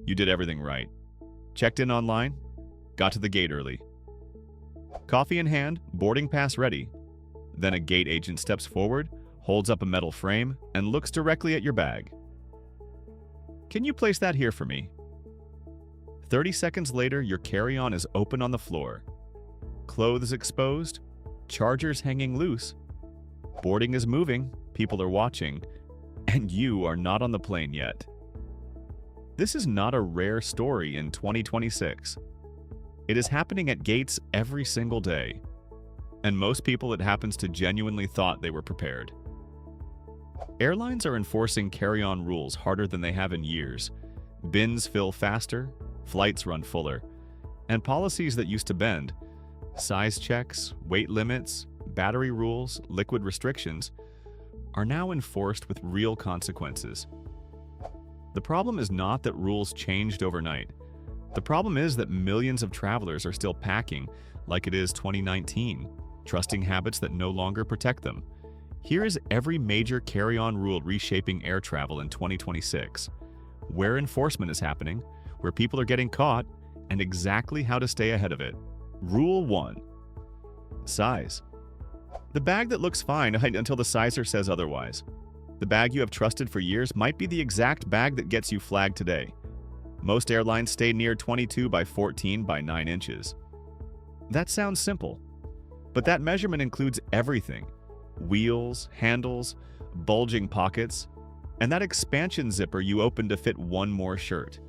You did everything right. Checked in online, got to the gate early. Coffee in hand, boarding pass ready. Then a gate agent steps forward, holds up a metal frame, and looks directly at your bag. Can you place that here for me? 30 seconds later, your carry-on is open on the floor. Clothes exposed, chargers hanging loose. Boarding is moving, people are watching, and you are not on the plane yet. This is not a rare story in 2026. It is happening at gates every single day. And most people it happens to genuinely thought they were prepared. Airlines are enforcing carry-on rules harder than they have in years. Bins fill faster, flights run fuller, and policies that used to bend, size checks, weight limits, battery rules, liquid restrictions, are now enforced with real consequences. The problem is not that rules changed overnight. The problem is that millions of travelers are still packing like it is 2019, trusting habits that no longer protect them. Here is every major carry-on rule reshaping air travel in 2026, where enforcement is happening, where people are getting caught, and exactly how to stay ahead of it. Rule 1. Size. The bag that looks fine until the sizer says otherwise. The bag you have trusted for years might be the exact bag that gets you flagged today. Most airlines stay near 22 by 14 by 9 inches. That sounds simple, but that measurement includes everything: wheels, handles, bulging pockets, and that expansion zipper you open to fit one more shirt.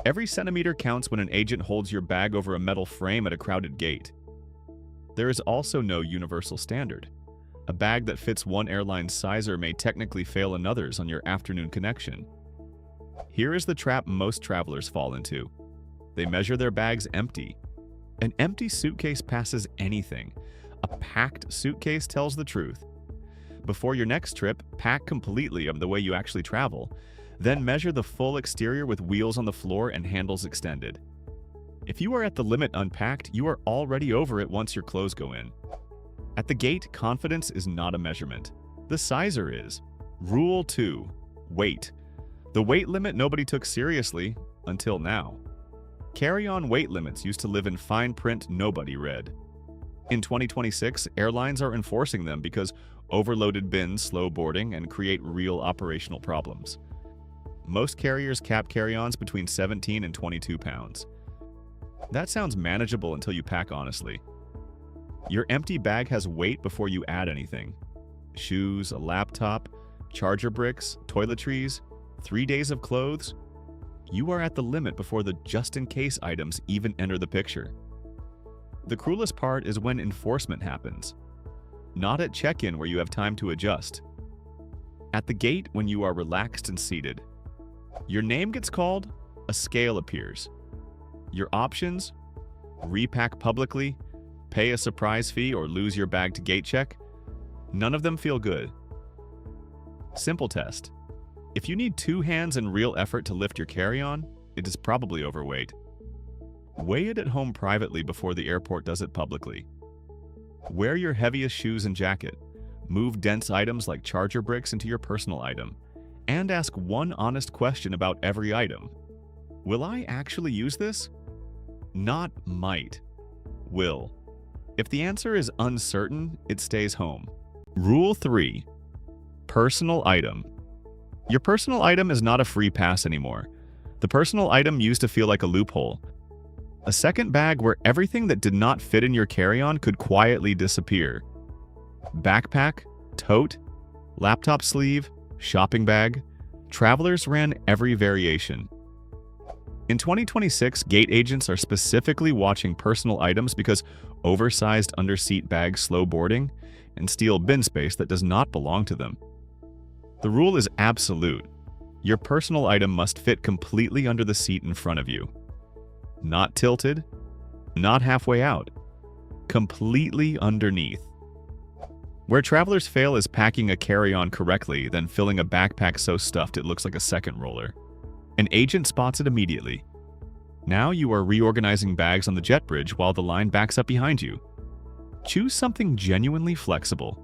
Every centimeter counts when an agent holds your bag over a metal frame at a crowded gate. There is also no universal standard. A bag that fits one airline's sizer may technically fail another's on your afternoon connection. Here is the trap most travelers fall into. They measure their bags empty. An empty suitcase passes anything. A packed suitcase tells the truth. Before your next trip, pack completely of the way you actually travel. Then measure the full exterior with wheels on the floor and handles extended. If you are at the limit unpacked, you are already over it once your clothes go in. At the gate, confidence is not a measurement. The sizer is. Rule 2. Weight. The weight limit nobody took seriously until now. Carry-on weight limits used to live in fine print nobody read. In 2026, airlines are enforcing them because overloaded bins slow boarding and create real operational problems. Most carriers cap carry-ons between 17 and 22 pounds. That sounds manageable until you pack honestly. Your empty bag has weight before you add anything. Shoes, a laptop, charger bricks, toiletries, 3 days of clothes. You are at the limit before the just-in-case items even enter the picture. The cruelest part is when enforcement happens. Not at check-in where you have time to adjust. At the gate when you are relaxed and seated. Your name gets called, a scale appears. Your options? Repack publicly, pay a surprise fee, or lose your bag to gate check? None of them feel good. Simple test. If you need 2 hands and real effort to lift your carry-on, it is probably overweight. Weigh it at home privately before the airport does it publicly. Wear your heaviest shoes and jacket. Move dense items like charger bricks into your personal item. And ask one honest question about every item. Will I actually use this? Not might. Will. If the answer is uncertain, it stays home. Rule 3. Personal item. Your personal item is not a free pass anymore. The personal item used to feel like a loophole. A second bag where everything that did not fit in your carry-on could quietly disappear. Backpack, tote, laptop sleeve, shopping bag. Travelers ran every variation. In 2026, gate agents are specifically watching personal items because oversized underseat bags slow boarding and steal bin space that does not belong to them. The rule is absolute. Your personal item must fit completely under the seat in front of you. Not tilted, not halfway out, completely underneath. Where travelers fail is packing a carry-on correctly, then filling a backpack so stuffed it looks like a second roller. An agent spots it immediately. Now you are reorganizing bags on the jet bridge while the line backs up behind you. Choose something genuinely flexible.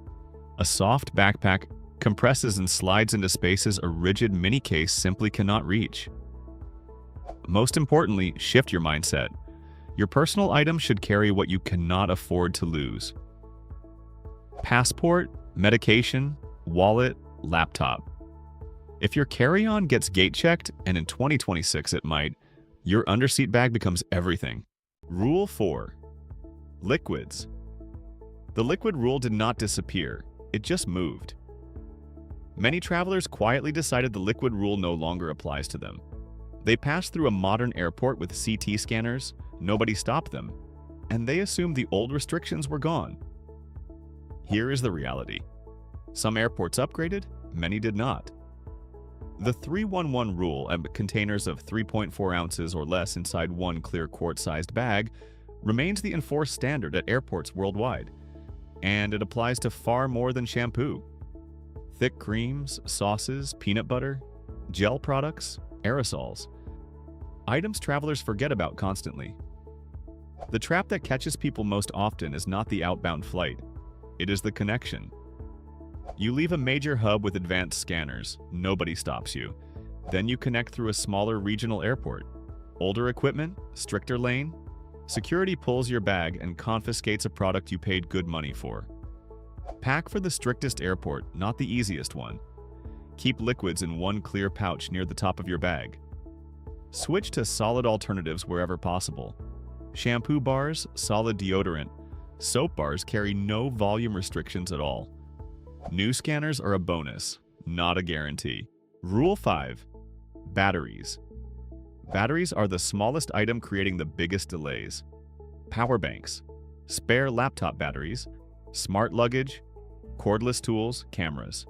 A soft backpack compresses and slides into spaces a rigid mini case simply cannot reach. Most importantly, shift your mindset. Your personal items should carry what you cannot afford to lose. Passport, medication, wallet, laptop. If your carry-on gets gate-checked, and in 2026 it might, your underseat bag becomes everything. Rule 4. Liquids. The liquid rule did not disappear, it just moved. Many travelers quietly decided the liquid rule no longer applies to them. They passed through a modern airport with CT scanners, nobody stopped them, and they assumed the old restrictions were gone. Here is the reality. Some airports upgraded, many did not. The 311 rule and containers of 3.4 ounces or less inside one clear quart-sized bag remains the enforced standard at airports worldwide, and it applies to far more than shampoo. Thick creams, sauces, peanut butter, gel products, aerosols. Items travelers forget about constantly. The trap that catches people most often is not the outbound flight. It is the connection. You leave a major hub with advanced scanners, nobody stops you. Then you connect through a smaller regional airport. Older equipment, stricter lane. Security pulls your bag and confiscates a product you paid good money for. Pack for the strictest airport, not the easiest one. Keep liquids in one clear pouch near the top of your bag. Switch to solid alternatives wherever possible. Shampoo bars, solid deodorant. Soap bars carry no volume restrictions at all. New scanners are a bonus, not a guarantee. Rule 5. Batteries. Batteries are the smallest item creating the biggest delays. Power banks, spare laptop batteries, smart luggage, cordless tools, cameras.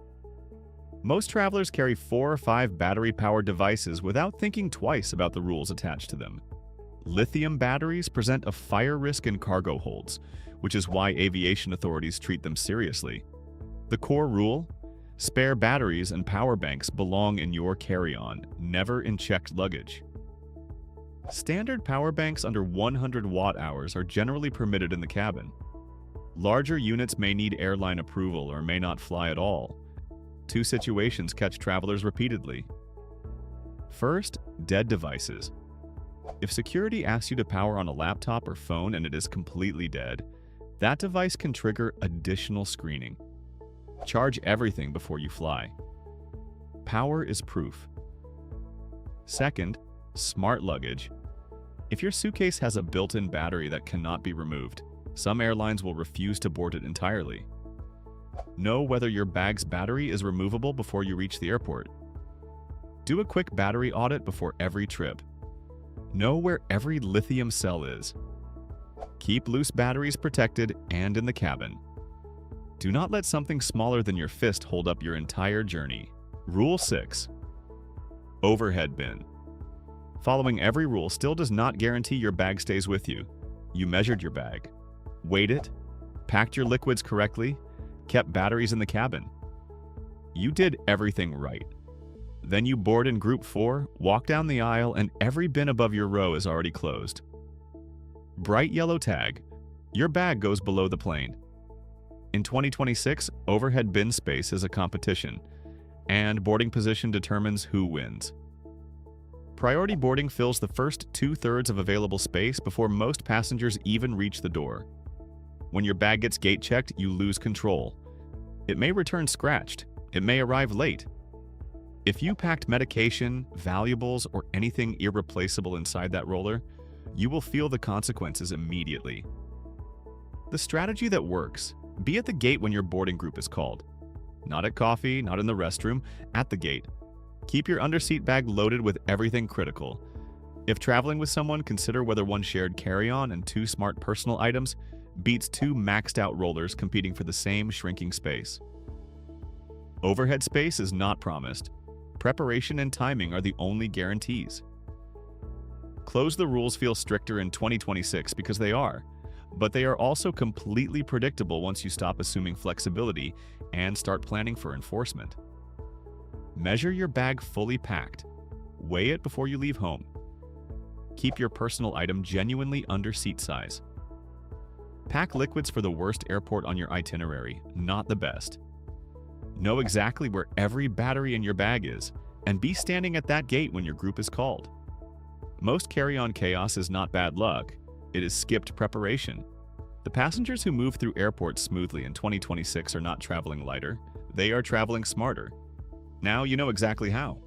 Most travelers carry 4 or 5 battery-powered devices without thinking twice about the rules attached to them. Lithium batteries present a fire risk in cargo holds, which is why aviation authorities treat them seriously. The core rule: spare batteries and power banks belong in your carry-on, never in checked luggage. Standard power banks under 100 watt-hours are generally permitted in the cabin. Larger units may need airline approval or may not fly at all. 2 situations catch travelers repeatedly. First, dead devices. If security asks you to power on a laptop or phone and it is completely dead, that device can trigger additional screening. Charge everything before you fly. Power is proof. Second, smart luggage. If your suitcase has a built-in battery that cannot be removed, some airlines will refuse to board it entirely. Know whether your bag's battery is removable before you reach the airport. Do a quick battery audit before every trip. Know where every lithium cell is. Keep loose batteries protected and in the cabin. Do not let something smaller than your fist hold up your entire journey. Rule 6. Overhead bin. Following every rule still does not guarantee your bag stays with you. You measured your bag, weighed it, packed your liquids correctly, kept batteries in the cabin. You did everything right. Then you board in Group 4, walk down the aisle, and every bin above your row is already closed. Bright yellow tag. Your bag goes below the plane. In 2026, overhead bin space is a competition, and boarding position determines who wins. Priority boarding fills the first 2/3 of available space before most passengers even reach the door. When your bag gets gate checked, you lose control. It may return scratched. It may arrive late. If you packed medication, valuables, or anything irreplaceable inside that roller, you will feel the consequences immediately. The strategy that works: be at the gate when your boarding group is called. Not at coffee, not in the restroom, at the gate. Keep your underseat bag loaded with everything critical. If traveling with someone, consider whether one shared carry-on and 2 smart personal items beats 2 maxed-out rollers competing for the same shrinking space. Overhead space is not promised. Preparation and timing are the only guarantees. Close the rules feel stricter in 2026 because they are, but they are also completely predictable once you stop assuming flexibility and start planning for enforcement. Measure your bag fully packed. Weigh it before you leave home. Keep your personal item genuinely under seat size. Pack liquids for the worst airport on your itinerary, not the best. Know exactly where every battery in your bag is, and be standing at that gate when your group is called. Most carry-on chaos is not bad luck, it is skipped preparation. The passengers who move through airports smoothly in 2026 are not traveling lighter, they are traveling smarter. Now you know exactly how.